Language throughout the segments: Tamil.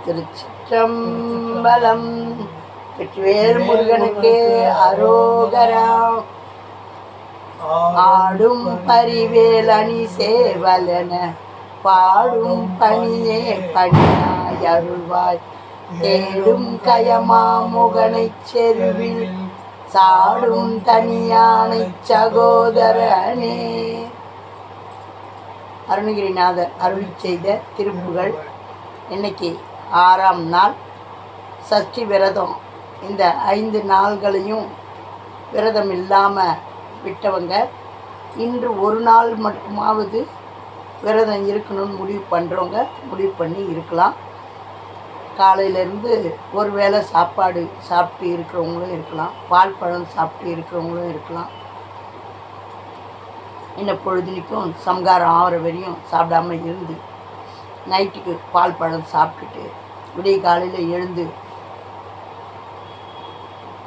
திருச்சிற்றம்பலம். வெற்றிவேல் முருகனுக்கு அரோகரா. ஆடும் பரிவேல் அணி சேவலன பாடும் பணியே பணியாய் அருள்வாய். தேடும் கயமா முகனை செருவில் சாடும் தனியானை சகோதரனே. அருணகிரிநாதர் அருளி செய்த திருப்புகள். இன்னைக்கு 6ஆம் நாள் சஷ்டி விரதம். இந்த 5 நாள்களையும் விரதம் இல்லாமல் விட்டவங்க இன்று ஒரு நாள் மட்டுமாவது விரதம் இருக்கணும்னு முடிவு பண்ணுறவங்க முடிவு பண்ணி இருக்கலாம். காலையிலேருந்து ஒரு வேளை சாப்பாடு சாப்பிட்டு இருக்கிறவங்களும் இருக்கலாம், பால் பழம் சாப்பிட்டு இருக்கிறவங்களும் இருக்கலாம். இன்னும் பொழுதுனிக்கும் சம்காரம் ஆகிற வரையும் சாப்பிடாமல் இருந்து நைட்டுக்கு பால் பழம் சாப்பிட்டுட்டு விடிய காலையில் எழுந்து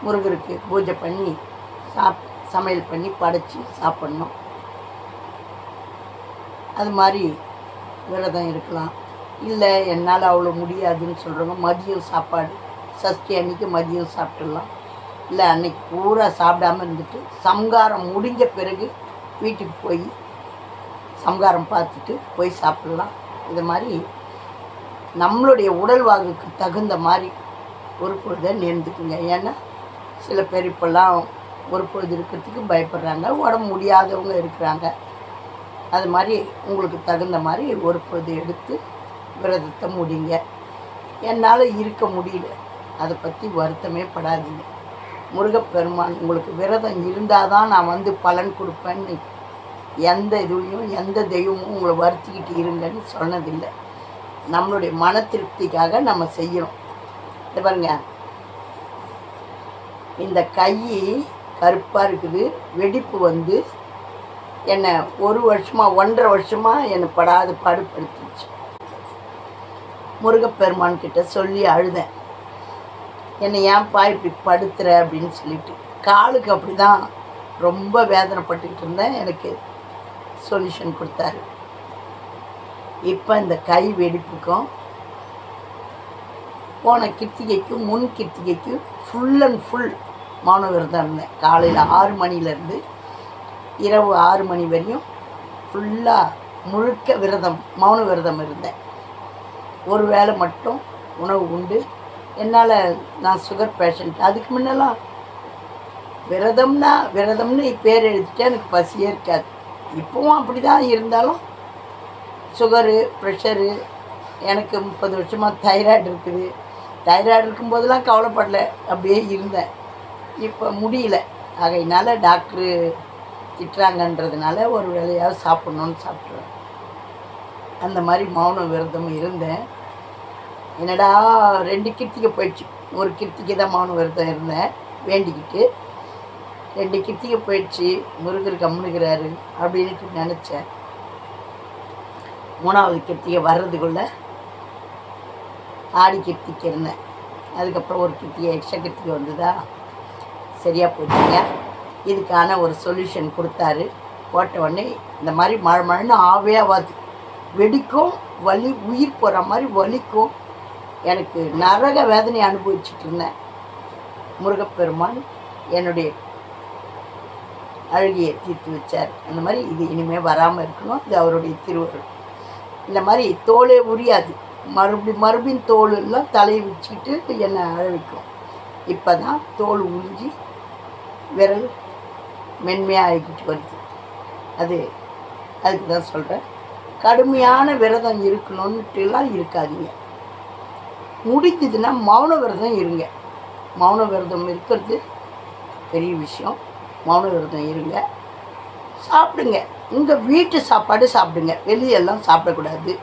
முருகருக்கு பூஜை பண்ணி சமையல் பண்ணி படைச்சி சாப்பிட்ணும். அது மாதிரி விரதம் இருக்கலாம். இல்லை என்னால் அவ்வளோ முடியாதுன்னு சொல்கிறவங்க மதியம் சாப்பாடு சஷ்டி அன்றைக்கி மதியம் சாப்பிட்டுடலாம். இல்லை அன்றைக்கி பூரா சாப்பிடாமல் இருந்துட்டு சம்காரம் முடிஞ்ச பிறகு வீட்டுக்கு போய் சம்காரம் பார்த்துட்டு போய் சாப்பிட்லாம். இது மாதிரி நம்மளுடைய உடல் வாகுக்கு தகுந்த மாதிரி ஒரு பொழுதை நேர்ந்துக்குங்க. ஏன்னா சில பேர் இப்போல்லாம் ஒரு பொழுது இருக்கிறதுக்கு பயப்படுறாங்க, உடம்பு முடியாதவங்க இருக்கிறாங்க. அது மாதிரி உங்களுக்கு தகுந்த மாதிரி ஒரு பொழுது எடுத்து விரதத்தை முடிங்க. என்னால் இருக்க முடியல, அதை பற்றி வருத்தமே படாதீங்க. முருகப்பெருமான் உங்களுக்கு விரதம் இருந்தால் தான் நான் வந்து பலன் கொடுப்பேன்னு எந்த இதுலையும் எந்த தெய்வமும் உங்களை வருத்திக்கிட்டு இருங்கன்னு சொன்னதில்லை. நம்மளுடைய மன திருப்திக்காக நம்ம செய்யணும். இது பாருங்க, இந்த கை கருப்பாக இருக்குது. வெடிப்பு வந்து என்னை 1 வருஷமாக 1.5 வருஷமாக என்னை படாது பாடுபடுத்திச்சு. முருகப்பெருமான் கிட்ட சொல்லி அழுதேன், என்னை ஏன்ப்பா இப்படி படுத்துற அப்படின்னு சொல்லிட்டு. காலுக்கு அப்படி தான் ரொம்ப வேதனைப்பட்டுக்கிட்டு இருந்தேன். எனக்கு சொல்யூஷன் கொடுத்தாரு. இப்போ இந்த கை வெடிப்புக்கும் போன கிருத்திகைக்கும் முன் கிருத்திகைக்கும் ஃபுல் அண்ட் ஃபுல் மௌன விரதம் இருந்தேன். காலையில் 6 மணிலேருந்து இரவு 6 மணி வரையும் ஃபுல்லாக முழுக்க விரதம் மௌன விரதம் இருந்தேன். ஒரு வேளை மட்டும் உணவு உண்டு. என்னால் நான் சுகர் பேஷண்ட். அதுக்கு முன்னெல்லாம் விரதம்னு பேர் எழுதிட்டு எனக்கு பசியே இருக்காது. இப்போவும் அப்படி தான். இருந்தாலும் சுகரு ப்ரெஷரு, எனக்கு 30 வருஷமாக தைராய்டு இருக்குது. தைராய்டு இருக்கும்போதெல்லாம் கவலைப்படலை, அப்படியே இருந்தேன். இப்போ முடியல. ஆகையினால டாக்டரு திட்டுறாங்கன்றதுனால ஒரு வேலையாவது சாப்பிட்ணுன்னு சாப்பிட்ருவேன். அந்த மாதிரி மௌன விரதம் இருந்தேன். என்னடா 2 கிருத்திகை போயிடுச்சு. ஒரு கிருத்திகை தான் மௌன விரதம் இருந்தேன் வேண்டிக்கிட்டு. 2 கிருத்திகை போயிடுச்சு, முருகர் கம்முனுக்கிறாரு அப்படின்ட்டு நினச்சேன். 3ஆவது கிருத்திகை வர்றதுக்குள்ளே ஆடி கிருத்திகை இருந்தேன். அதுக்கப்புறம் ஒரு கிருத்திகை எக்ஸ்ட்ரா கிருத்திகை வந்ததா, சரியாக போச்சுங்க. இதுக்கான ஒரு சொல்யூஷன் கொடுத்தாரு. போட்ட உடனே இந்த மாதிரி மழைன்னு ஆவியாகாது, வெடிக்கும், வலி, உயிர் போகிற மாதிரி வலிக்கும். எனக்கு நரக வேதனை அனுபவிச்சுட்டு இருந்தேன். முருகப்பெருமான் என்னுடைய அழுகியை தீர்த்து வச்சார். அந்த மாதிரி இது இனிமேல் வராமல் இருக்கணும். இது அவருடைய திருவருள். இந்த மாதிரி தோலே உரியாது. மறுபடியும் தோல் எல்லாம் தலையை வச்சுக்கிட்டு என்னை அழவிக்கும். இப்போ தான் தோல் உறிஞ்சி விரல் மென்மையாக ஆகிக்கிட்டு வருது. அதுக்கு தான் சொல்கிறேன், கடுமையான விரதம் இருக்கணுன்ட்டுலாம் இருக்காதீங்க. முடிஞ்சதுன்னா மௌன விரதம் இருங்க. மௌன விரதம் இருக்கிறது பெரிய விஷயம். மௌன விரதம் இருங்க, சாப்பிடுங்க. உங்கள் வீட்டு சாப்பாடு சாப்பிடுங்க, வெளியெல்லாம் சாப்பிடக்கூடாது.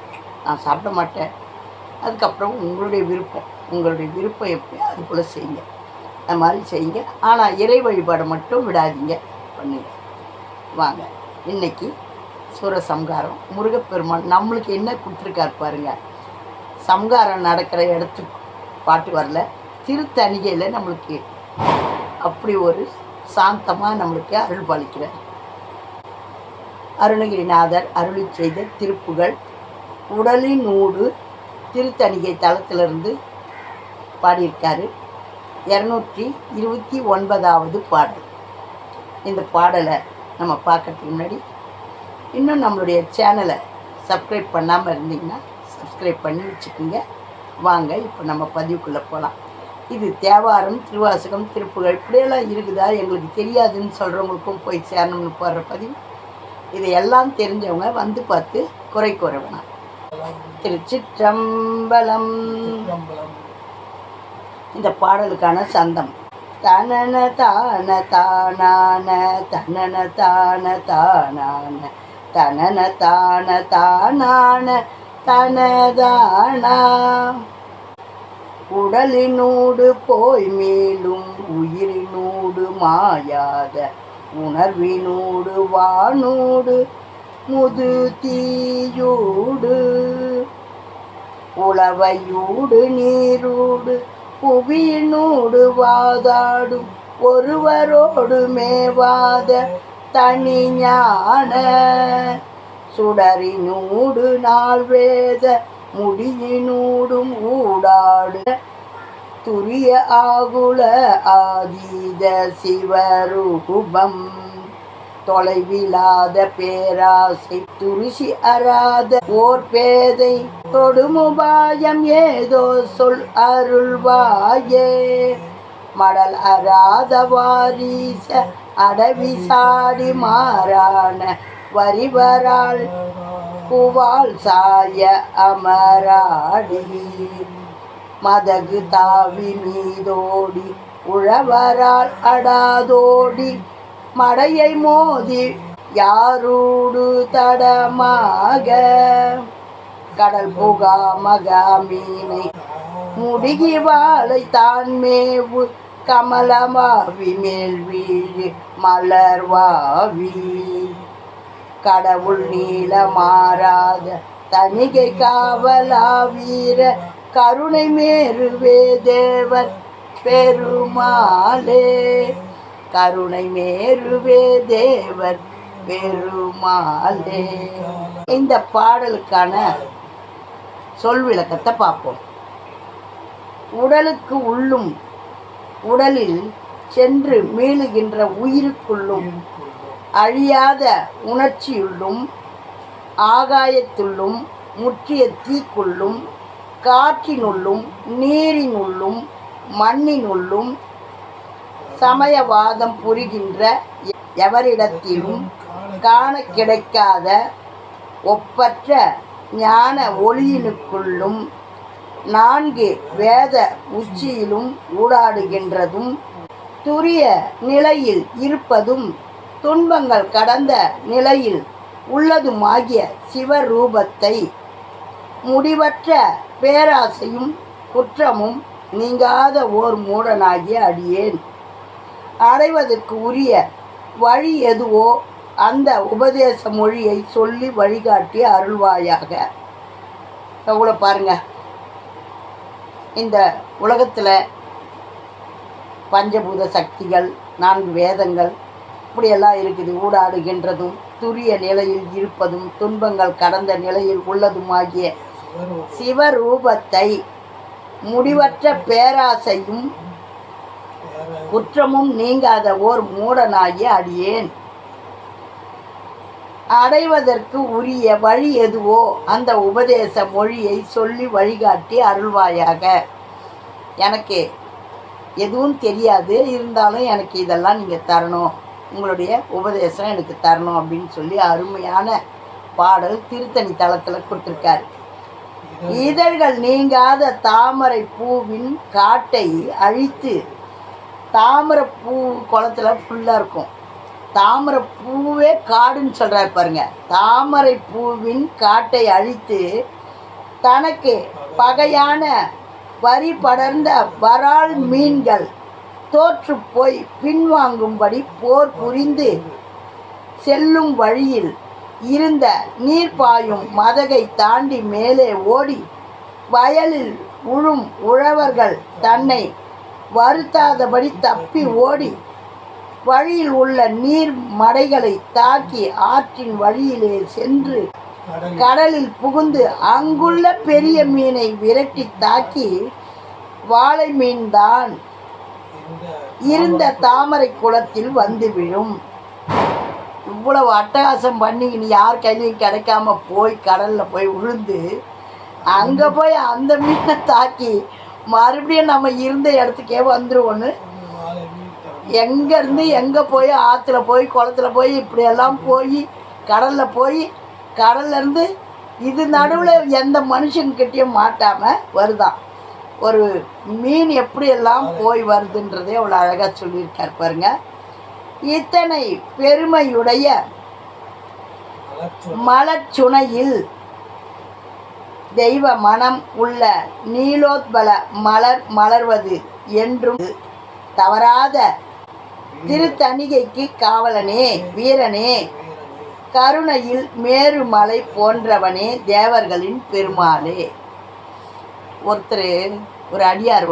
நான் சாப்பிட மாட்டேன். அதுக்கப்புறம் உங்களுடைய விருப்பம் எப்படியோ அது போல் செய்யுங்க. அது மாதிரி செய்யுங்க. ஆனால் இறை வழிபாடை மட்டும் விடாதீங்க, பண்ணுங்க. வாங்க, இன்றைக்கி சூரசம்ஹாரம். முருகப்பெருமான் நம்மளுக்கு என்ன கொடுத்துருக்கார் பாருங்கள். சம்ஹாரம் நடக்கிற இடத்துக்கு பாட்டு வரல, திருத்தணிகையில் நம்மளுக்கு அப்படி ஒரு சாந்தமாக நம்மளுக்கு அருள் பாலிக்கிறார். அருணகிரிநாதர் அருளி செய்த திருப்புகள். உடலினூடு திருத்தணிகை தளத்திலிருந்து பாடியிருக்காரு. 229வது பாடல். இந்த பாடலை நம்ம பார்க்கறதுக்கு முன்னாடி இன்னும் நம்மளுடைய சேனலை சப்ஸ்கிரைப் பண்ணாமல் இருந்தீங்கன்னா சப்ஸ்கிரைப் பண்ணி வச்சுக்கோங்க. வாங்க இப்போ நம்ம பதிவுக்குள்ளே போகலாம். இது தேவாரம், திருவாசகம், திருப்புகழ் இப்படியெல்லாம் இருக்குதா எங்களுக்கு தெரியாதுன்னு சொல்கிறவங்களுக்கும் போய் சேரணும்னு போடுற பதிவு. இதையெல்லாம் தெரிஞ்சவங்க வந்து பார்த்து குறை கூற வேணாம். திருச்சிற்றம்பலம். இந்த பாடலுக்கான சந்தம் தனன தான தானான தனன தான தானான தனன தான தானான தனதானா. உடலினூடு போய் மேலும் உயிரினூடு மாயாத உணர்வினூடு வானூடு முது தீயூடு உளவையூடு நீரூடு புவியினூடு வாதாடும் ஒருவரோடு மேவாத தனி ஞான சுடரினூடு நால்வேத முடியினூடும் ஊடாடு துரிய ஆகுல ஆதீத சிவரூபம் தொலைவிலாத பேராசை துரிசி அறாத ஓர் பேதை தொடுமுபாயம் ஏதோ சொல் அருள்வாயே. மடல் அறாத வாரீச அடவி சாடி மாறான வரிவரால் புவால் சாய அமராடி மதகு தாவி மீதோடி உழவரால் அடாதோடி மடையை மோதி யாரூடு தடமாக கடல் புகா மகா மீனை முடிகி வாழை தான் மேவு கமலமாவி மேல் வீழி மலர்வாவி கடவுள் நீல மாறாத தணிகை காவலா வீர கருணை மேருவே தேவர் பெருமாளே. கருணை மேருவே தேவர் பெருமாளே. இந்த பாடலுக்கான சொல் விளக்கத்தை பார்ப்போம். உடலுக்கு உள்ளும் உடலில் சென்று மீளுகின்ற உயிருக்குள்ளும் அழியாத உணர்ச்சியுள்ளும் ஆகாயத்துள்ளும் முற்றிய தீக்குள்ளும் காற்றினுள்ளும் நீரினுள்ளும் மண்ணினுள்ளும் சமயவாதம் புரிகின்ற எவரிடத்திலும் காண கிடைக்காத ஒப்பற்ற ஞான ஒளியினுக்குள்ளும் 4 வேத உச்சியிலும் ஊடாடுகின்றதும் துரிய நிலையில் இருப்பதும் துன்பங்கள் கடந்த நிலையில் உள்ளதுமாகிய சிவரூபத்தை முடிவற்ற பேராசையும் குற்றமும் நீங்காத ஓர் மூடனாகிய அடியேன் அடைவதற்கு உரிய வழி எதுவோ அந்த உபதேச மொழியை சொல்லி வழிகாட்டி அருள்வாயாக. கூட பாருங்க, இந்த உலகத்தில் பஞ்சபூத சக்திகள் 4 வேதங்கள் இப்படியெல்லாம் இருக்குது. ஊடாடுகின்றதும் துரிய நிலையில் இருப்பதும் துன்பங்கள் கடந்த நிலையில் உள்ளதுமாகிய சிவரூபத்தை முடிவற்ற பேராசையும் குற்றமும் நீங்காத ஓர் மூடனாகிய அடியேன் அடைவதற்கு உரிய வழி எதுவோ அந்த உபதேச மொழியை சொல்லி வழிகாட்டி அருள்வாயாக. எனக்கு எதுவும் தெரியாது, இருந்தாலும் எனக்கு இதெல்லாம் நீங்கள் தரணும், உங்களுடைய உபதேசம் எனக்கு தரணும் அப்படின்னு சொல்லி அருமையான பாடல் திருத்தணி தளத்தில் கொடுத்துருக்காரு. இதழ்கள் நீங்காத தாமரை பூவின் காட்டை அழித்து, தாமரை பூ குளத்தில் ஃபுல்லாக இருக்கும், தாமரை பூவே காடுன்னு சொல்கிறாரு பாருங்க. தாமரை பூவின் காட்டை அழித்து தனக்கு பகையான வரி படர்ந்த வரால் மீன்கள் தோற்று போய் பின்வாங்கும்படி போர் புரிந்து செல்லும் வழியில் இருந்த நீர் பாயும் மதகை தாண்டி மேலே ஓடி வயலில் உழும் உழவர்கள் தன்னை வருத்தாதபடி தப்பி ஓடி வழியில் உள்ள நீர் மடைகளை தாக்கி ஆற்றின் வழியிலே சென்று கடலில் புகுந்து அங்குள்ள பெரிய மீனை விரட்டி தாக்கி வாளை மீன்தான் இருந்த தாமரை குளத்தில் வந்து விழும். இவ்வளவு அட்டகாசம் பண்ணி இனி யார் கையிலையும் கிடைக்காம போய் கடலில் போய் விழுந்து அங்கே போய் அந்த மீனை தாக்கி மறுபடியும் நம்ம இருந்த இடத்துக்கே வந்துடுவோன்னு எங்கேருந்து எங்கே போய் ஆற்றுல போய் குளத்துல போய் இப்படியெல்லாம் போய் கடலில் போய் கடல்லேருந்து இது நடுவில் எந்த மனுஷன்கிட்டையும் மாட்டாமல் வருதான். ஒரு மீன் எப்படியெல்லாம் போய் வருதுன்றதே அவ்வளோ அழகாக சொல்லியிருக்கார் பாருங்க. இத்தனை பெருமையுடைய மலச்சுனையில் தெய்வ மனம் உள்ள நீலோத்பல மலர்வது என்றும் தவறாத திருத்தணிகைக்கு காவலனே வீரனே கருணையில் மேருமலை போன்றவனே தேவர்களின் பெருமாளே. ஒரு அடியார்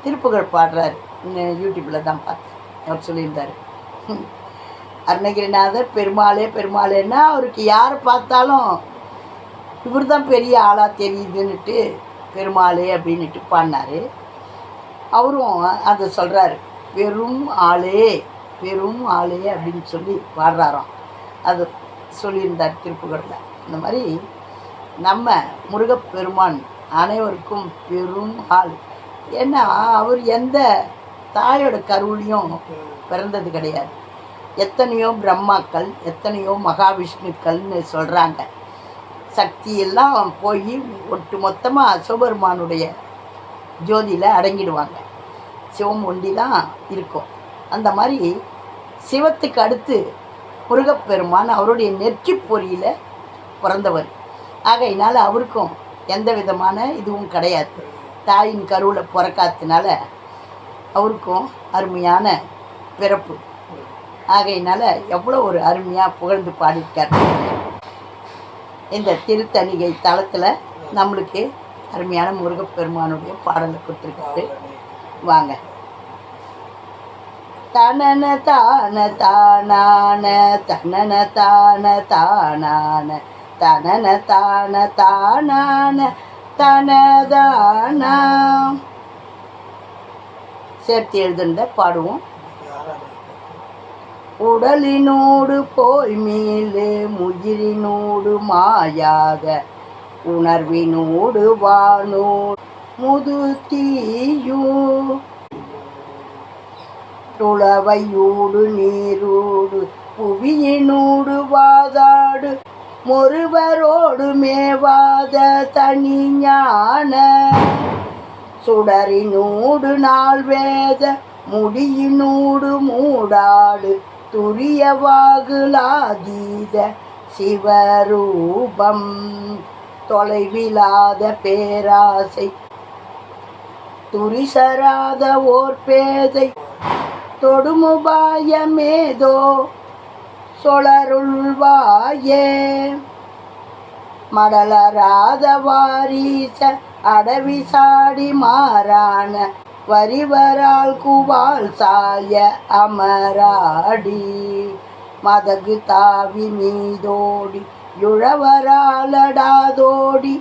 திருப்புகழ் பாடுறார். யூடியூப்பில் தான் பார்த்தேன். அவர் சொல்லியிருந்தார், அருணகிரிநாதர் பெருமாளே பெருமாளேன்னா அவருக்கு யார் பார்த்தாலும் இவர் தான் பெரிய ஆளாக தெரியுதுன்னுட்டு பெருமாளே அப்படின்ட்டு பாடினார். அவரும் அதை சொல்கிறாரு, பெரும் ஆளே அப்படின்னு சொல்லி பாடுறாராம். அது சொல்லியிருந்தார் திருப்புகழில். இந்த மாதிரி நம்ம முருகப்பெருமான் அனைவருக்கும் பெரும் ஆள். ஏன்னா அவர் எந்த தாயோட கருவிலையும் பிறந்தது கிடையாது. எத்தனையோ பிரம்மாக்கள் எத்தனையோ மகாவிஷ்ணுக்கள்னு சொல்கிறாங்க. சக்தியெல்லாம் போய் ஒட்டு மொத்தமாக சிவபெருமானுடைய ஜோதியில் அடங்கிடுவாங்க. சிவம் ஒண்டி தான் இருக்கும். அந்த மாதிரி சிவத்துக்கு அடுத்து முருகப்பெருமான் அவருடைய நெற்றி பொறியில் பிறந்தவர். ஆகையினால் அவருக்கும் எந்த விதமான இதுவும் கிடையாது. தாயின் கருவில் பிறக்காததுனால அவருக்கும் அருமையான பிறப்பு. ஆகையினால் எவ்வளோ ஒரு அருமையாக புகழ்ந்து பாடியிருக்கார். இந்த திருத்தணிகை தளத்தில் நம்மளுக்கு அருமையான முருகப்பெருமானுடைய பாடலை கொடுத்துருக்காரு. வாங்க. தனன தான தானான தனன தான தானான தனன தான தானான தனதானா சேர்த்து எழுதுண்ட பாடுவோம். உடலினோடு போய் மீளு முயிரினோடு மாயாத உணர்வினோடு வானோடு முதுத்தீயூ துளவையோடு நீரோடு புவியினோடு வாதாடு மொருவரோடு மேவாத தனி ஞான சுடரினோடு நாள் வேத முடியினோடு மூடாடு துரியவாகுலாதீத சிவரூபம் தொலைவிலாத பேராசை துரிசராத ஓர் பேதை தொடுமுபாயமேதோ சொலருள்வாயே மடலராத வாரீச அடவி சாடி மாறான வரிவரால் குவால் சாய அமராடி மதகு தாவி மீதோடி யுழவராலடாதோடி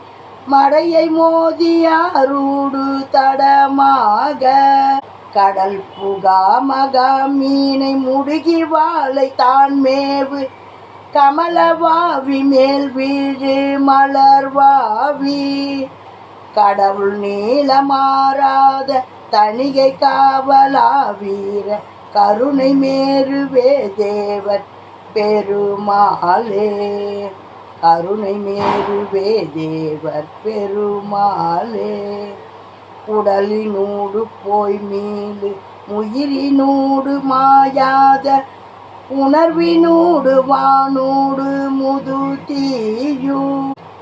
மடையை மோதியாரூடு தடமாக கடல் புகா மகா மீனை முடுகி வாளை தான் மேவு கமலவாவி மேல் வீழு மலர்வாவி கடவுள் நீளமாறாத தணிகை காவலா வீர கருணை மேருவே தேவர் பெருமாளே கருணை மேருவே தேவர் பெருமாளே உடலினூடு போய் மீளு முயிரினூடு மாயாத உணர்வினூடு வானூடு முதுதீயூ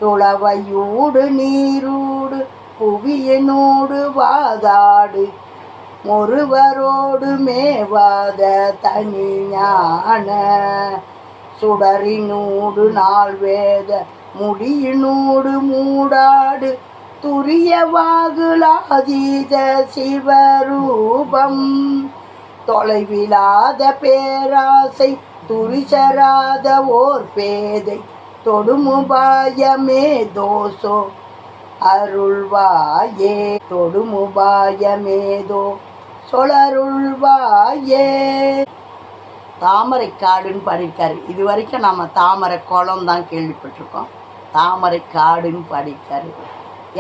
துளவையூடு நீரூடு புவியினூடு வாதாடு ஒருவரோடு மேவாத தனி ஞான சுடரினூடு நாள் வேத முடியினூடு மூடாடு துரியவாகுலாதீத சிவரூபம் தொலைவிலாத பேராசை துரிசராத ஓர் பேதை தொடுமுபாயமே தோசோ அருள்வாயே, தொடுமுபாயமேதோ சொலருள்வாயே. தாமரை காடுன்னு பாடியிருக்காரு. இது வரைக்கும் நம்ம தாமரை குளம் தான் கேள்விப்பட்டிருக்கோம். தாமரை காடுன்னு பாடியிருக்காரு.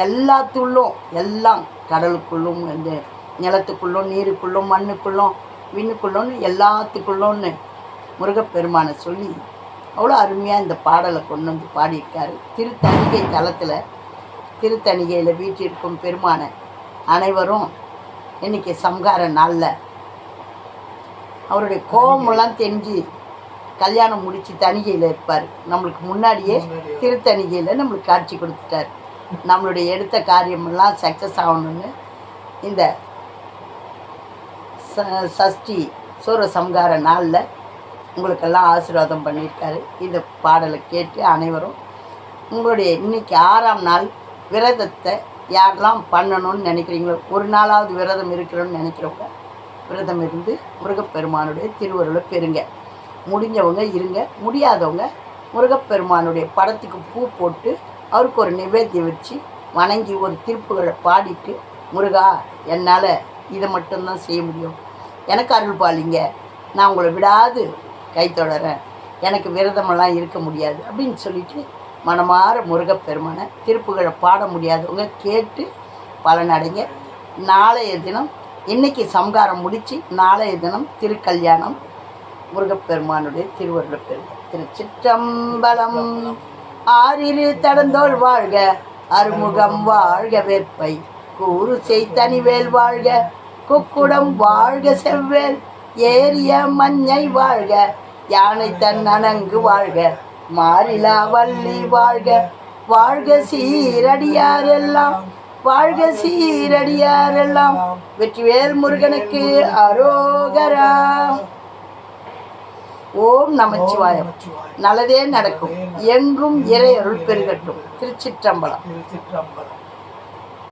எல்லாத்துள்ளும், எல்லாம் கடலுக்குள்ளும், இந்த நிலத்துக்குள்ளும், நீருக்குள்ளும், மண்ணுக்குள்ளும், விண்ணுக்குள்ளும்னு எல்லாத்துக்குள்ளோன்னு முருகப்பெருமானை சொல்லி அவ்வளோ அருமையாக இந்த பாடலை கொண்டு வந்து பாடியிருக்காரு. திருத்தணிகை தலத்தில், திருத்தணிகையில் வீட்டிற்கும் பெருமானை அனைவரும் இன்றைக்கி சம்ஹார நாளில் அவருடைய கோபமெல்லாம் தெரிஞ்சு கல்யாணம் முடித்து தணிகையில் இருப்பார். நம்மளுக்கு முன்னாடியே திருத்தணிகையில் நம்மளுக்கு காட்சி கொடுத்துட்டார். நம்மளுடைய எடுத்த காரியமெல்லாம் சக்ஸஸ் ஆகணும்னு இந்த சஷ்டி சூரசம்ஹார நாளில் உங்களுக்கெல்லாம் ஆசீர்வாதம் பண்ணியிருக்காரு. இந்த பாடலை கேட்டு அனைவரும் உங்களுடைய இன்றைக்கி 6ஆம் நாள் விரதத்தை யாரெல்லாம் பண்ணணும்னு நினைக்கிறீங்களோ, ஒரு நாளாவது விரதம் இருக்கிறோன்னு நினைக்கிறவங்க விரதம் இருந்து முருகப்பெருமானுடைய திருவருளை பெறுங்க. முடிஞ்சவங்க இருங்க, முடியாதவங்க முருகப்பெருமானுடைய படத்துக்கு பூ போட்டு அவருக்கு ஒரு நிவேத்தியம் வச்சு வணங்கி ஒரு திருப்புகளை பாடிட்டு, முருகா என்னால் இதை மட்டும்தான் செய்ய முடியும், எனக்கு அருள் பாலிங்க, நான் உங்களை விடாது கை தொடறேன், எனக்கு விரதமெல்லாம் இருக்க முடியாது அப்படின்னு சொல்லிட்டு மனமாற முருகப்பெருமானை திருப்புகளை பாட முடியாதவங்க கேட்டு பலனடைங்க. நாளைய தினம் இன்றைக்கி சம்ஹாரம் முடித்து நாளைய தினம் திருக்கல்யாணம் முருகப்பெருமானுடைய திருவருளை பெறுங்க. திருச்சிற்றம்பலம். ஆறிரு தடந்தோள் வாழ்க, அருமுகம் வாழ்க, வேற்பை கூறு செய்தனிவேல் வாழ்க, குக்குடம் வாழ்க, செவ்வேல் ஏரிய மஞ்சை வாழ்க, யானை தன் அணங்கு வாழ்க, மாறிலா வள்ளி வாழ்க, வாழ்க சீரடியாரெல்லாம், வாழ்க சீரடியாரெல்லாம், வெற்றிவேல் முருகனுக்கு அரோகரா. ஓம் நமச்சிவாயம். நல்லதே நடக்கும், எங்கும் இறை அருள் பெருகட்டும். திருச்சிற்றம்பலம்.